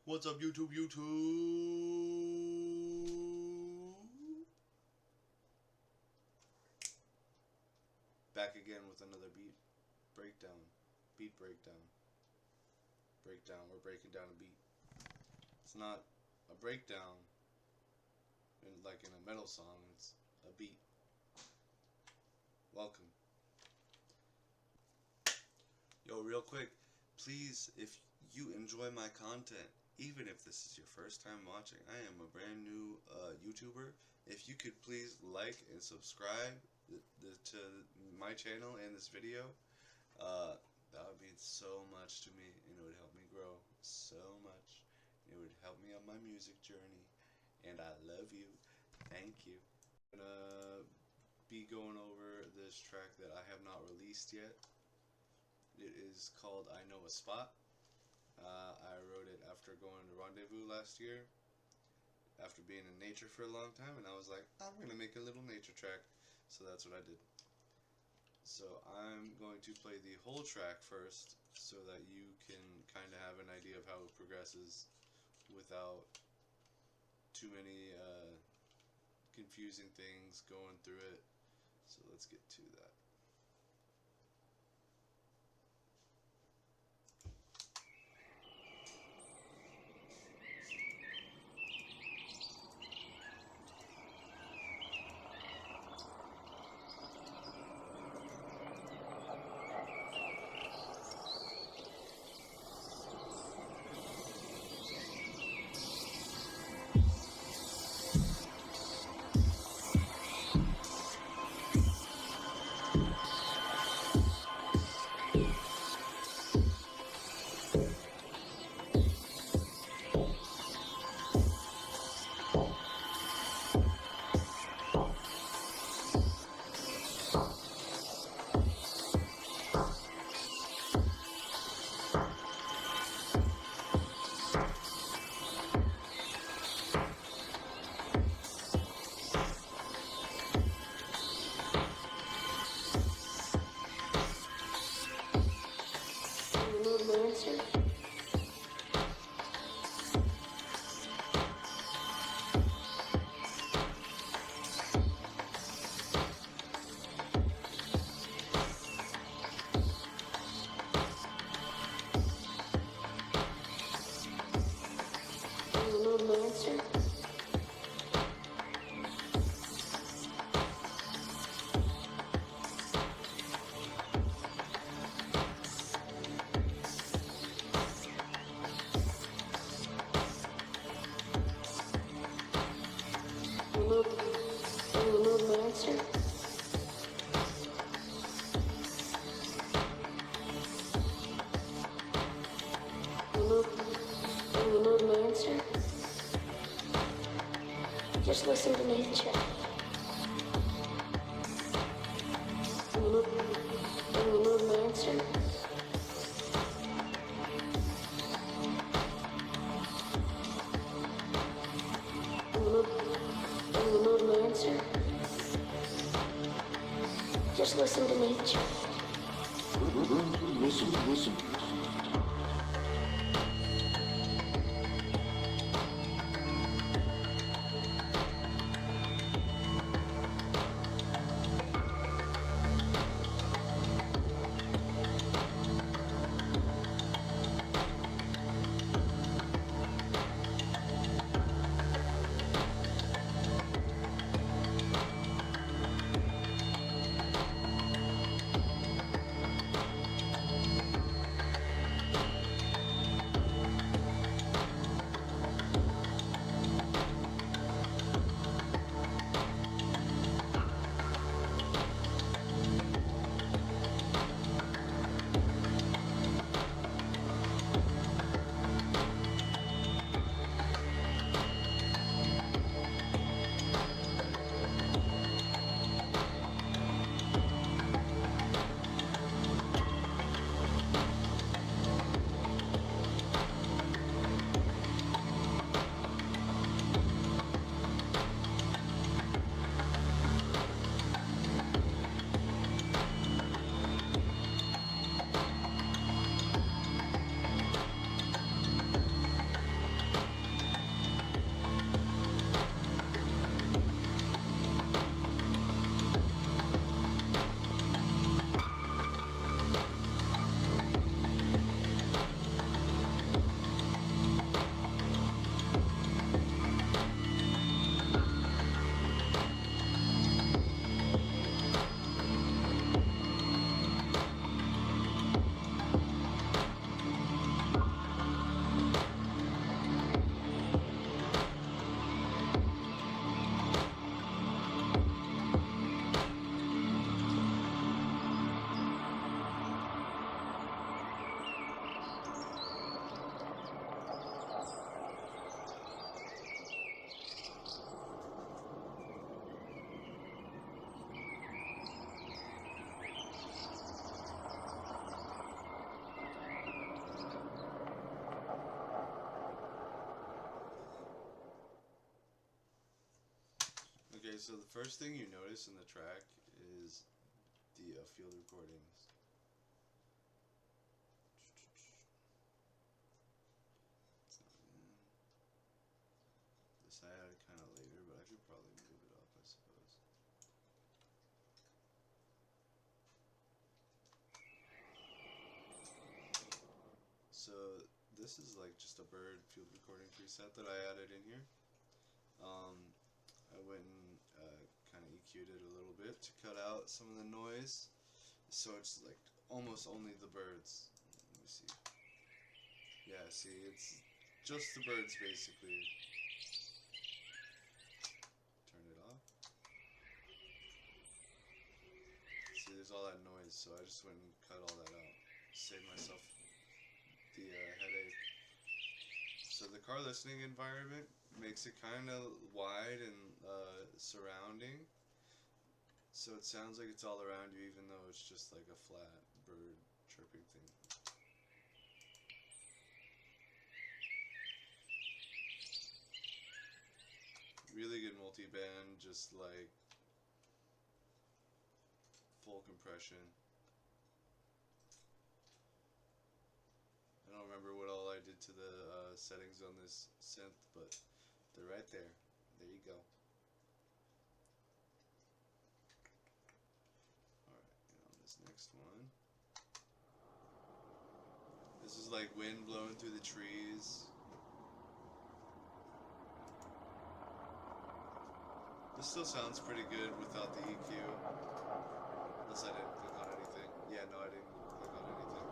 What's up, YouTube? Back again with another breakdown. Beat breakdown. We're breaking down a beat. It's not a breakdown like in a metal song, it's a beat. Welcome. Yo, real quick, please, if you enjoy my content, even if this is your first time watching, I am a brand new YouTuber. If you could please like and subscribe to my channel and this video, that would mean so much to me, and it would help me grow so much. It would help me on my music journey, and I love you. Thank you. I'm gonna be going over this track that I have not released yet. It is called I Know a Spot. I wrote it after going to Rendezvous last year, after being in nature for a long time, and I was like, I'm going to make a little nature track, so that's what I did. So I'm going to play the whole track first, so that you can kind of have an idea of how it progresses without too many confusing things going through it. So let's get to that. Just listen to nature. When you need an answer, when you need an answer, just listen to nature. Listen. Okay, so the first thing you notice in the track is the field recordings. This I added kind of later, but I could probably move it up, I suppose. So this is like just a bird field recording preset that I added in here. I went and kind of EQ'd it a little bit to cut out some of the noise, so it's like almost only the birds. Let me see. Yeah, see, it's just the birds basically. Turn it off. See, there's all that noise, so I just went and cut all that out. Saved myself the headache. So the car listening environment makes it kind of wide and surrounding, so it sounds like it's all around you, even though it's just like a flat bird chirping thing. Really good multi-band, just like full compression. I don't remember what all I did to the settings on this synth, but they're right there. There you go. Alright, and on this next one. This is like wind blowing through the trees. This still sounds pretty good without the EQ. Unless I didn't click on anything. Yeah, no, I didn't click on anything.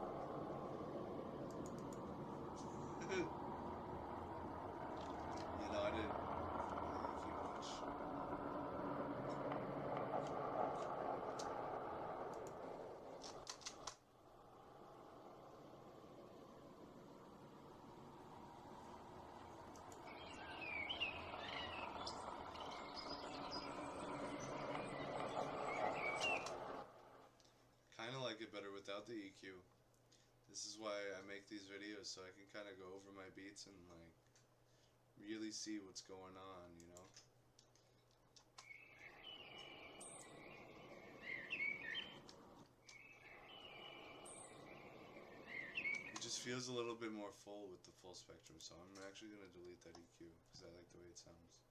You know, I didn't EQ much. Kinda like it better without the EQ. This is why I make these videos, so I can kind of go over my beats and like really see what's going on, you know? It just feels a little bit more full with the full spectrum, so I'm actually going to delete that EQ because I like the way it sounds.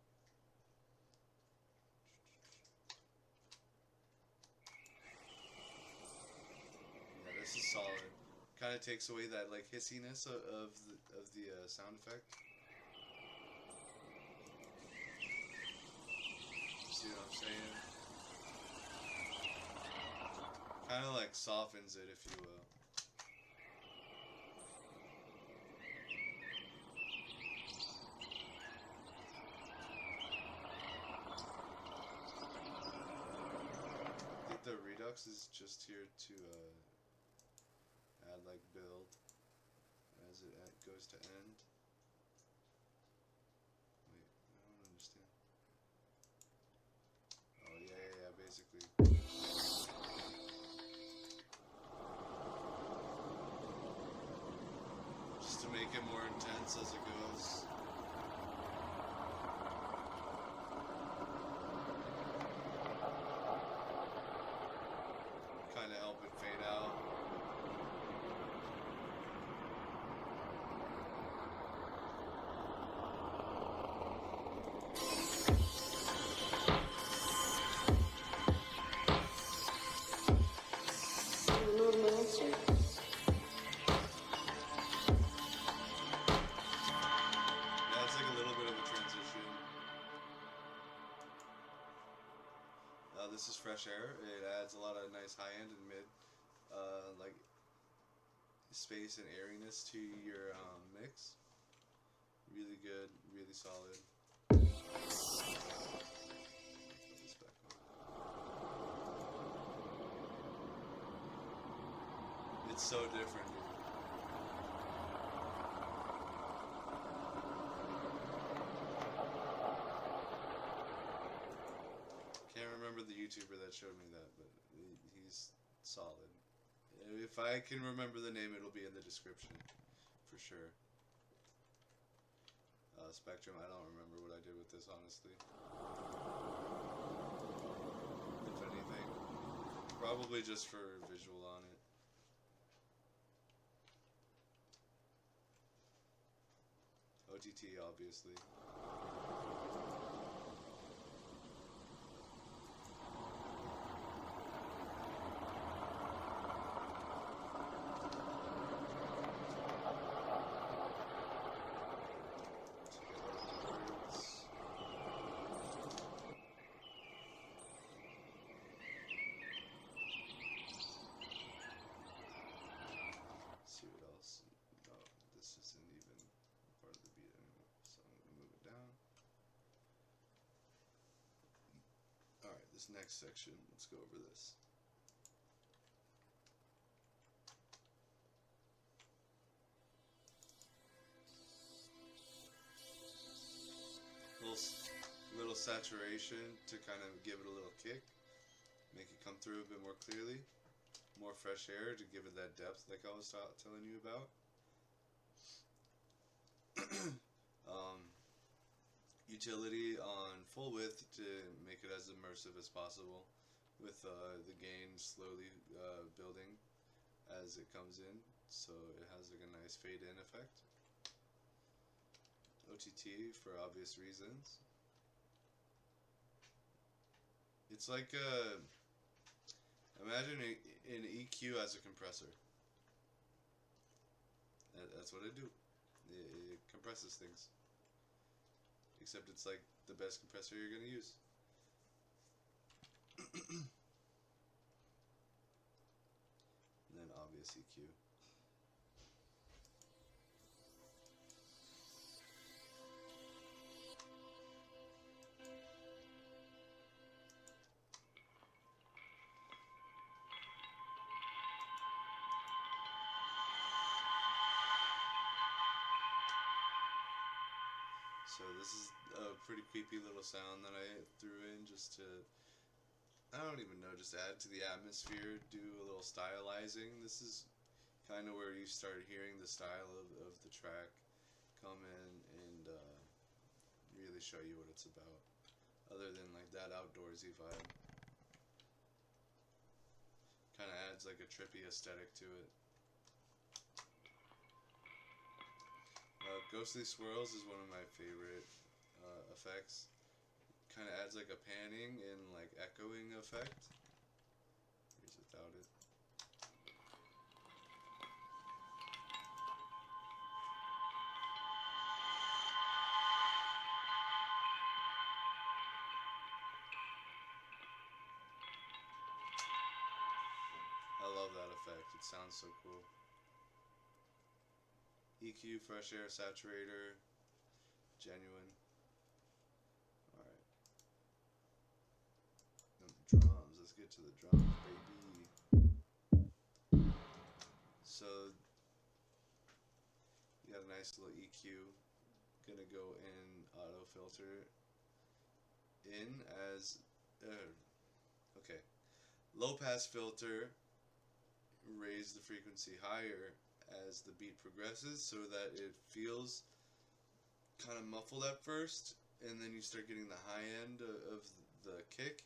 Yeah, this is solid. Kind of takes away that like hissiness of the sound effect. See what I'm saying? Kind of like softens it, if you will. I think the Redux is just here to add like build as it goes to end. Wait, I don't understand. Oh yeah, basically. Just to make it more intense as it goes. Kind of help it fade out. You need an answer? Yeah, it's like a little bit of a transition. This is fresh air. It adds a lot of nice high end and mid, like space and airiness to your mix. Really good, really solid. Put this back on. It's so different, dude. Can't remember the YouTuber that showed me that, but he's solid. If I can remember the name, it'll be in the description, for sure. spectrum. I don't remember what I did with this, honestly. If anything, probably just for visual on it. OTT, obviously. See what else? No, this isn't even part of the beat anymore, so I'm gonna move it down. Alright, this next section, let's go over this. Little saturation to kind of give it a little kick, make it come through a bit more clearly. More fresh air to give it that depth, like I was telling you about. Utility on full width to make it as immersive as possible, with the gain slowly building as it comes in, so it has like a nice fade in effect. OTT for obvious reasons. It's like imagine an EQ as a compressor. That's what it do. It compresses things. Except it's like the best compressor you're gonna use. And then obvious EQ. So this is a pretty creepy little sound that I threw in just to, I don't even know, just add to the atmosphere, do a little stylizing. This is kind of where you start hearing the style of the track come in and really show you what it's about, other than like that outdoorsy vibe. Kind of adds like a trippy aesthetic to it. Ghostly Swirls is one of my favorite effects. Kind of adds like a panning and like echoing effect. Here's without it. I love that effect. It sounds so cool. EQ, fresh air, saturator, genuine. Alright. Drums. Let's get to the drums, baby. So, you got a nice little EQ. Gonna go in auto filter in as. Okay. Low pass filter. Raise the frequency higher as the beat progresses so that it feels kind of muffled at first, and then you start getting the high end of the kick,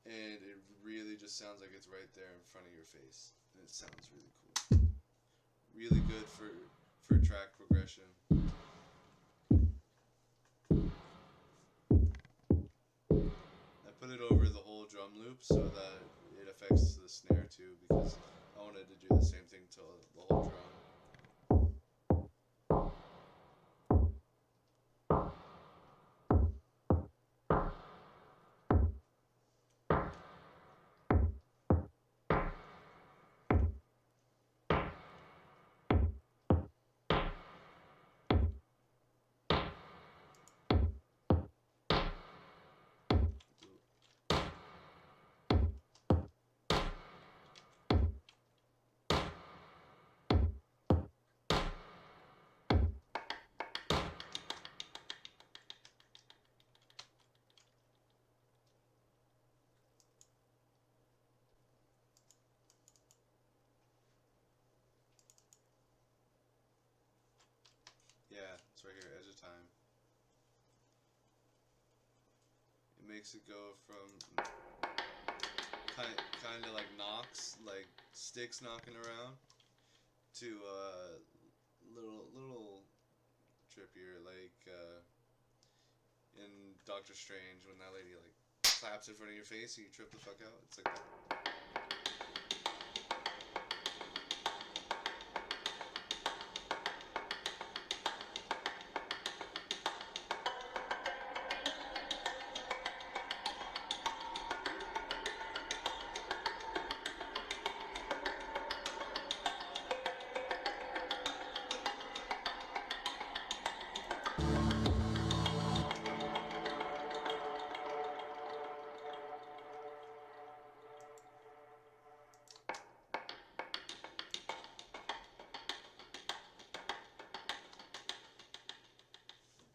and it really just sounds like it's right there in front of your face, and it sounds really cool. Really good for track progression. I put it over the whole drum loop so that it affects the snare too, because I wanted to do the same thing to the whole drum. time. It makes it go from kind of like knocks, like sticks knocking around, to little trippier, like in Doctor Strange when that lady like claps in front of your face and you trip the fuck out. It's like that.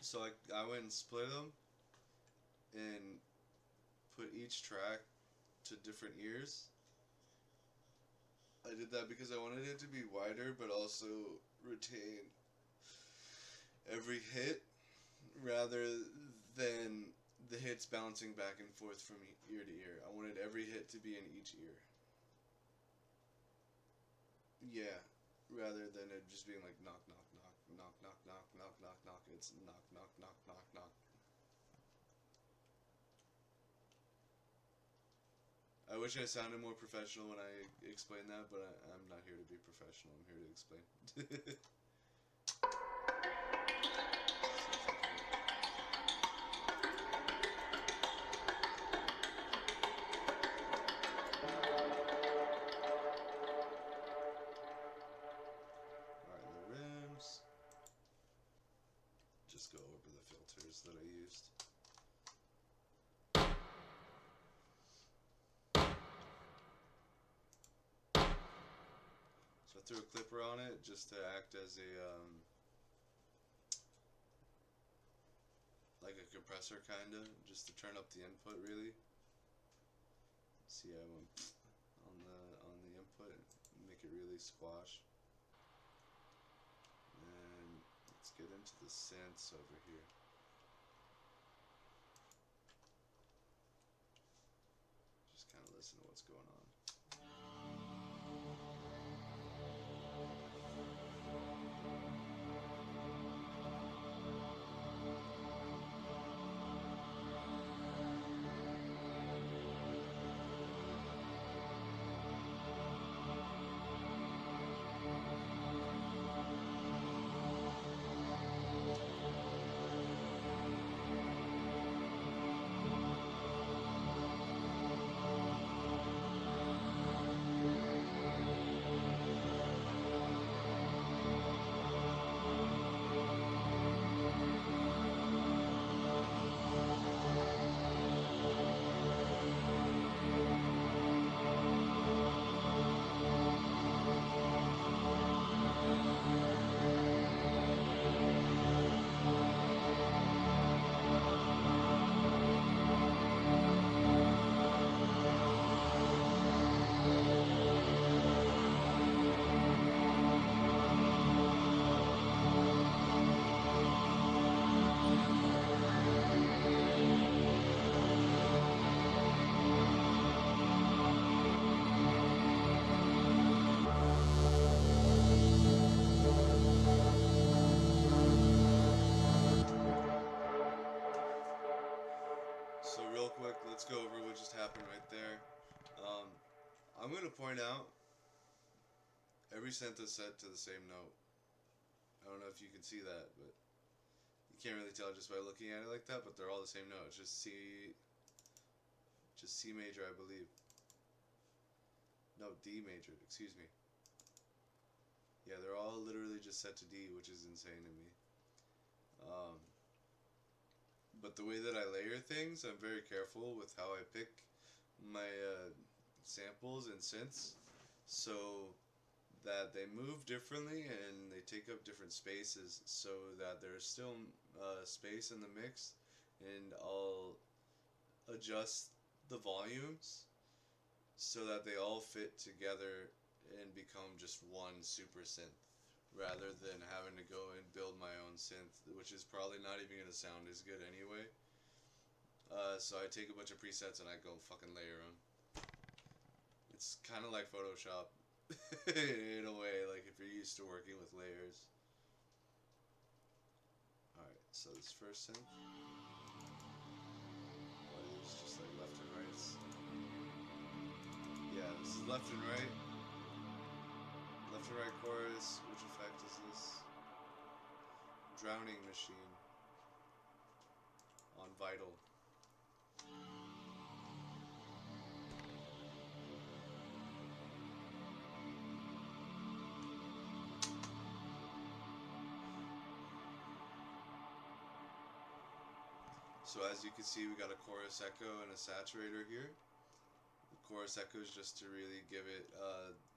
So I went and split them and put each track to different ears. I did that because I wanted it to be wider but also retain every hit rather than the hits bouncing back and forth from ear to ear. I wanted every hit to be in each ear. Yeah, rather than it just being like knock, knock, knock, knock, knock, knock, knock, knock, knock. It's knock, knock, knock, knock, knock. I wish I sounded more professional when I explained that, but I'm not here to be professional. I'm here to explain. Alright, the rims. Just go over the filters that I used. So I threw a clipper on it just to act as a like a compressor kinda, just to turn up the input really. See, I went on the input and make it really squash. And let's get into the synths over here. Just kind of listen to what's going on. So real quick, let's go over what just happened right there. I'm going to point out every synth is set to the same note. I don't know if you can see that, but you can't really tell just by looking at it like that, but they're all the same note. It's just C major, I believe. No, D major, excuse me. Yeah, they're all literally just set to D, which is insane to me. But the way that I layer things, I'm very careful with how I pick my samples and synths, so that they move differently and they take up different spaces, so that there's still space in the mix, and I'll adjust the volumes so that they all fit together and become just one super synth, rather than having to go and build my own synth, which which is probably not even gonna sound as good anyway. So I take a bunch of presets and I go fucking layer them. It's kind of like Photoshop in a way, like if you're used to working with layers. Alright, so this first synth. What is just like left and rights? Yeah, this is left and right. Left and right chorus. Which effect is this? Drowning Machine on Vital. So as you can see, we got a chorus echo and a saturator here. The chorus echo is just to really give it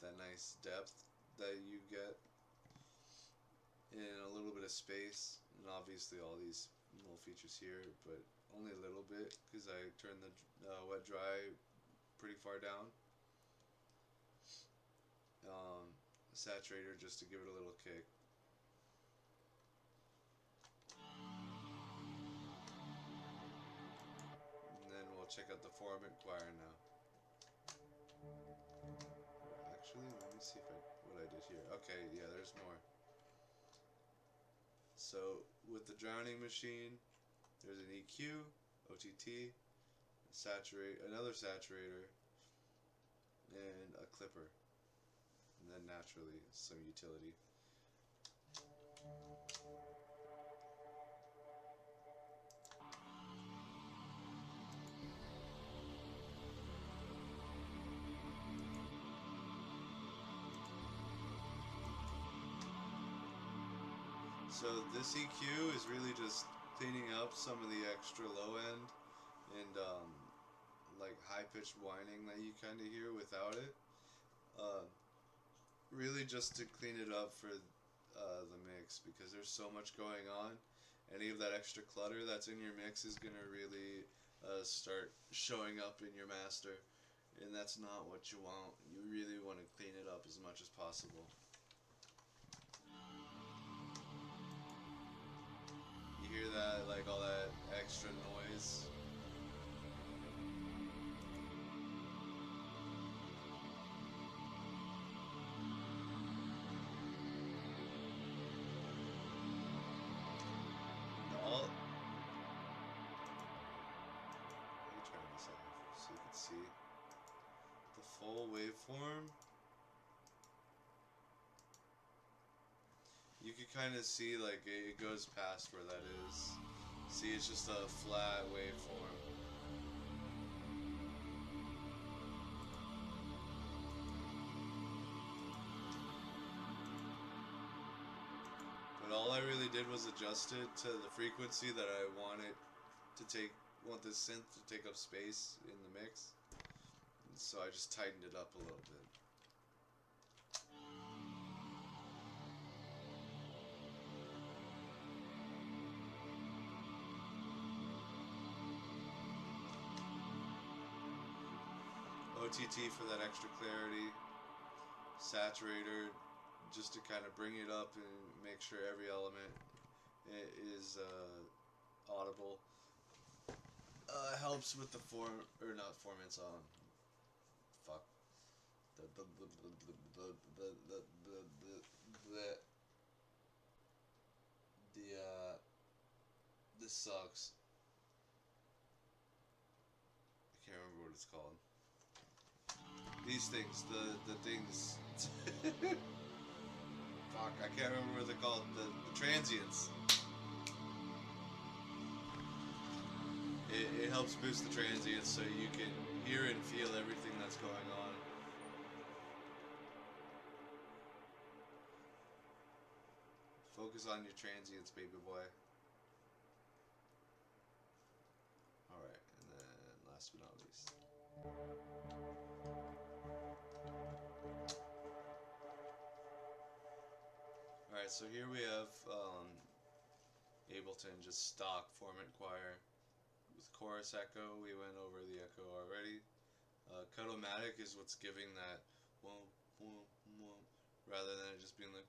that nice depth that you get in a little bit of space, and obviously all these little features here, but only a little bit because I turned the wet dry pretty far down. Saturator just to give it a little kick. And then we'll check out the formant choir now. Actually, let me see what I did here. Okay, yeah, there's more. So with the Drowning Machine, there's an EQ, OTT, another saturator, and a clipper, and then naturally some utility. So this EQ is really just cleaning up some of the extra low end and like high pitched whining that you kind of hear without it. Really just to clean it up for the mix, because there's so much going on. Any of that extra clutter that's in your mix is gonna really start showing up in your master, and that's not what you want. You really want to clean it up as much as possible. You hear that, like all that extra noise? Let me turn this off so you can see the full waveform. You can kind of see like it goes past where that is. See, it's just a flat waveform. But all I really did was adjust it to the frequency that I want this synth to take up space in the mix. And so I just tightened it up a little bit. OTT for that extra clarity. Saturator just to kind of bring it up and make sure every element is audible. Helps with the formants on. Fuck. This sucks. I can't remember what it's called. These things, the things. Fuck, I can't remember what they're called. The transients. It helps boost the transients so you can hear and feel everything that's going on. Focus on your transients, baby boy. Alright, and then last but not least. Alright, so here we have Ableton, just stock formant choir. With chorus echo, we went over the echo already. Cut-O-Matic is what's giving that womp, womp, womp, rather than it just being like,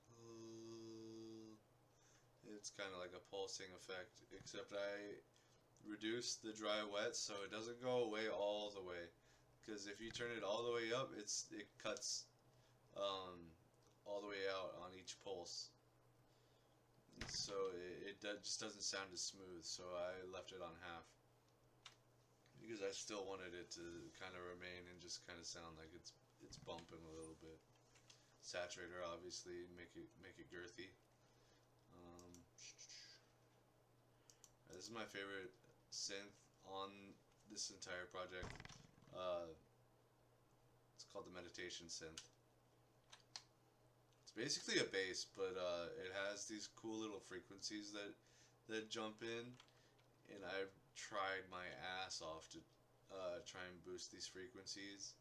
It's kind of like a pulsing effect, except I reduced the dry wet so it doesn't go away all the way. Because if you turn it all the way up, it cuts all the way out on each pulse. So it just doesn't sound as smooth. So I left it on half because I still wanted it to kind of remain and just kind of sound like it's bumping a little bit. Saturator, obviously, make it girthy. This is my favorite synth on this entire project. It's called the meditation synth. It's basically a bass, but it has these cool little frequencies that jump in, and I've tried my ass off to try and boost these frequencies,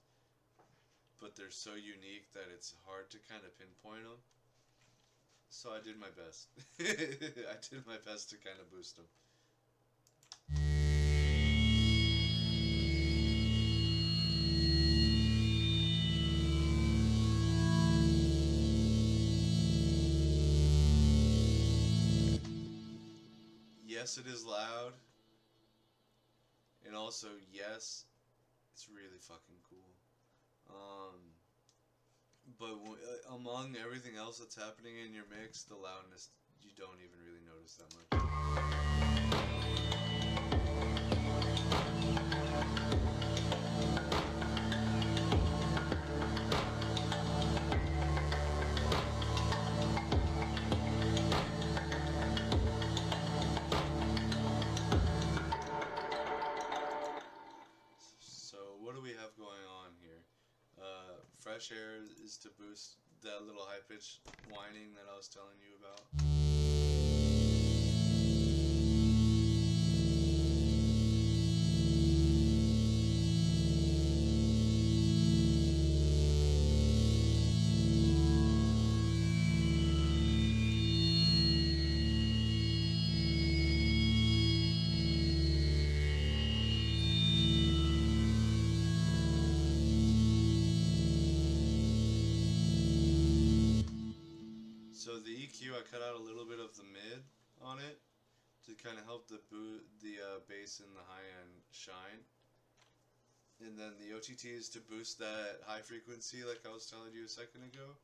but they're so unique that it's hard to kind of pinpoint them. So I did my best. I did my best to kind of boost them. Yes, it is loud, and also yes, it's really fucking cool. But among everything else that's happening in your mix, the loudness, you don't even really notice that So what do we have going on here? Fresh air is to boost that little high pitched whining that I was telling you about. So the EQ, I cut out a little bit of the mid on it to kind of help the bass and the high end shine. And then the OTT is to boost that high frequency, like I was telling you a second ago,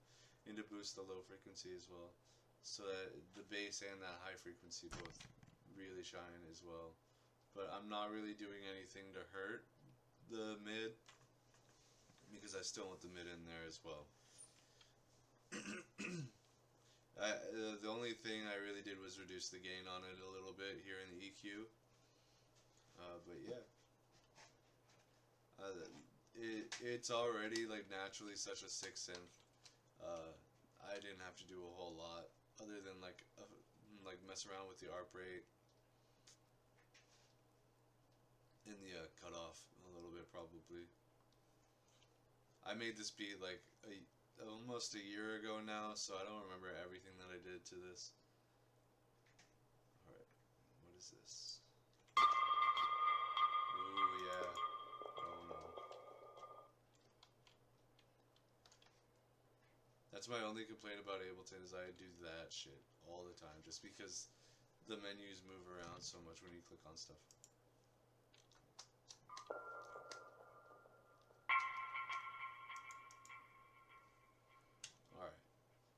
and to boost the low frequency as well, so that the bass and that high frequency both really shine as well. But I'm not really doing anything to hurt the mid because I still want the mid in there as well. The only thing I really did was reduce the gain on it a little bit here in the EQ. But yeah, it's already like naturally such a sick synth. I didn't have to do a whole lot other than like mess around with the ARP rate and the cutoff a little bit probably. I made this beat like almost a year ago now, so I don't remember everything that I did to this. Alright, what is this? Ooh, yeah. Oh no. That's my only complaint about Ableton is I do that shit all the time, just because the menus move around so much when you click on stuff.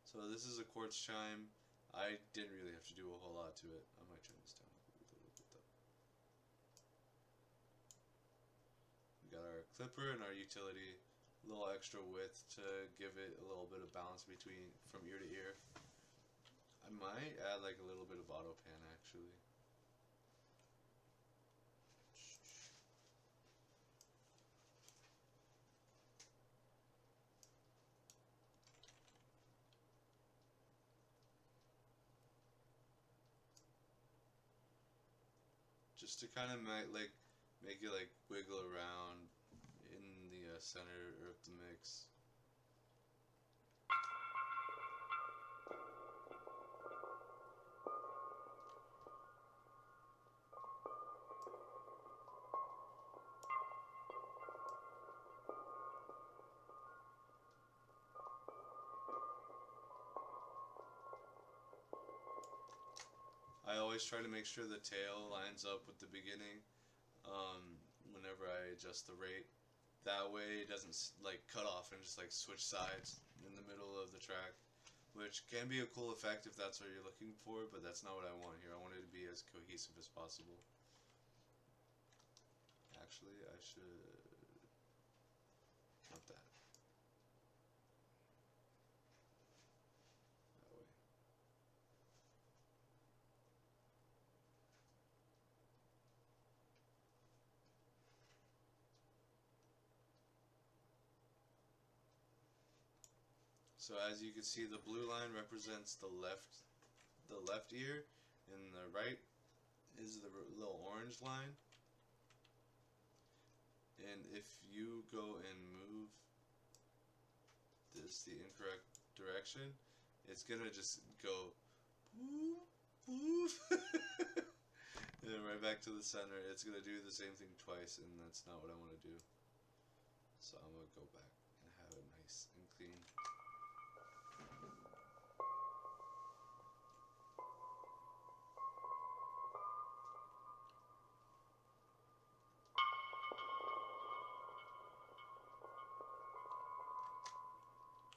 So this is a quartz chime. I didn't really have to do a whole lot to it. I might turn this down a little bit though. We got our clipper and our utility. A little extra width to give it a little bit of balance between from ear to ear. I might add like a little bit of auto pan actually. Just to kind of make it like wiggle around in the center of the mix. I always try to make sure the tail lines up with the beginning whenever I adjust the rate. That way it doesn't like cut off and just like switch sides in the middle of the track, which can be a cool effect if that's what you're looking for, but that's not what I want here. I want it to be as cohesive as possible. Actually, I should not that. That way. So as you can see, the blue line represents the left ear, and the right is the little orange line. And if you go and move this the incorrect direction, it's gonna just go woof, woof. And then right back to the center. It's gonna do the same thing twice, and that's not what I want to do. So I'm gonna go back and have it nice and clean.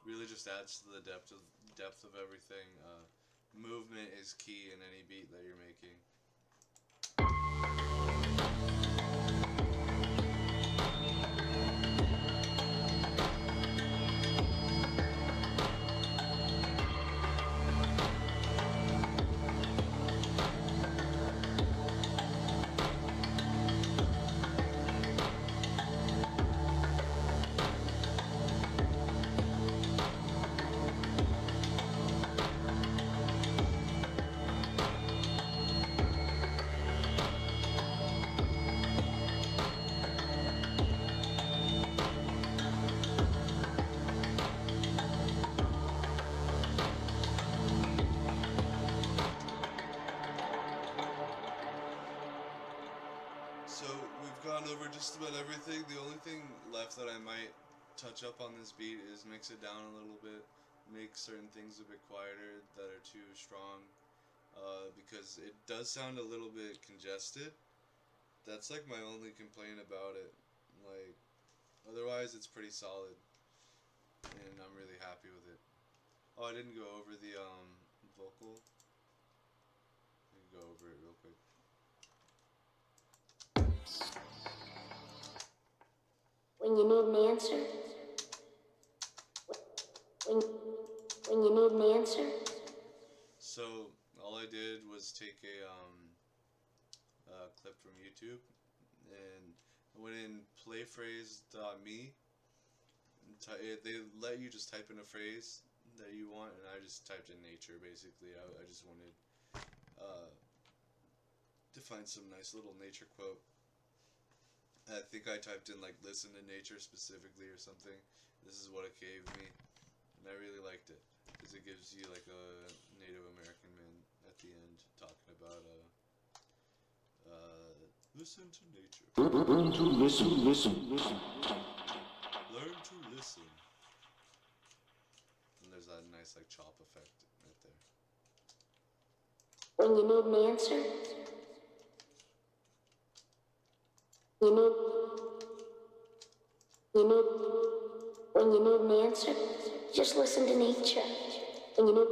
Really just adds to the depth of everything. Movement is key in any beat that you're making. So we've gone over just about everything. The only thing left that I might touch up on this beat is mix it down a little bit, make certain things a bit quieter that are too strong, because it does sound a little bit congested. That's like my only complaint about it. Like, otherwise it's pretty solid, and I'm really happy with it. Oh, I didn't go over the vocal. Let me go over it real quick. When you need an answer. When you need an answer. So all I did was take a clip from YouTube, and I went in playphrase.me. They let you just type in a phrase that you want, and I just typed in nature. Basically, I just wanted to find some nice little nature quote. I think I typed in like "listen to nature" specifically or something. This is what it gave me, and I really liked it because it gives you like a Native American man at the end talking about listen to nature. Learn to listen. Learn to listen. And there's that nice like chop effect right there. When you need an answer. When you need an answer, just listen to nature. When you need.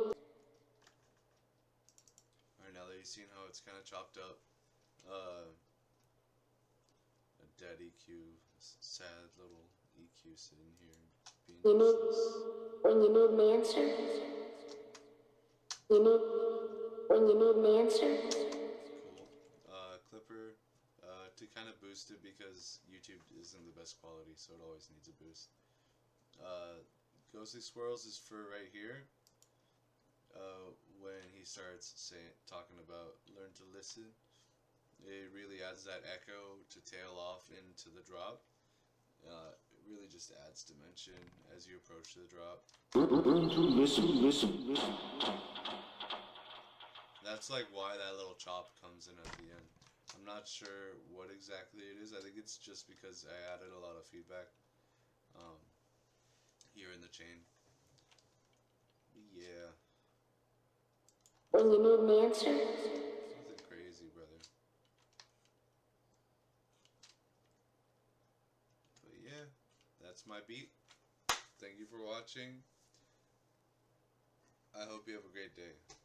Alright, now that you've seen how it's kind of chopped up, a dead EQ, sad little EQ sitting here being useless. When you need an answer. When you need an answer. Cool. Clipper, to kind of boost it because YouTube isn't the best quality, so it always needs a boost. Ghostly Squirrels is for right here. When he starts talking about learn to listen, it really adds that echo to tail off into the drop. It really just adds dimension as you approach the drop. Learn to listen. That's like why that little chop comes in at the end. I'm not sure what exactly it is. I think it's just because I added a lot of feedback here in the chain. Yeah. When you need an answer. that's my beat. Thank you for watching. I hope you have a great day.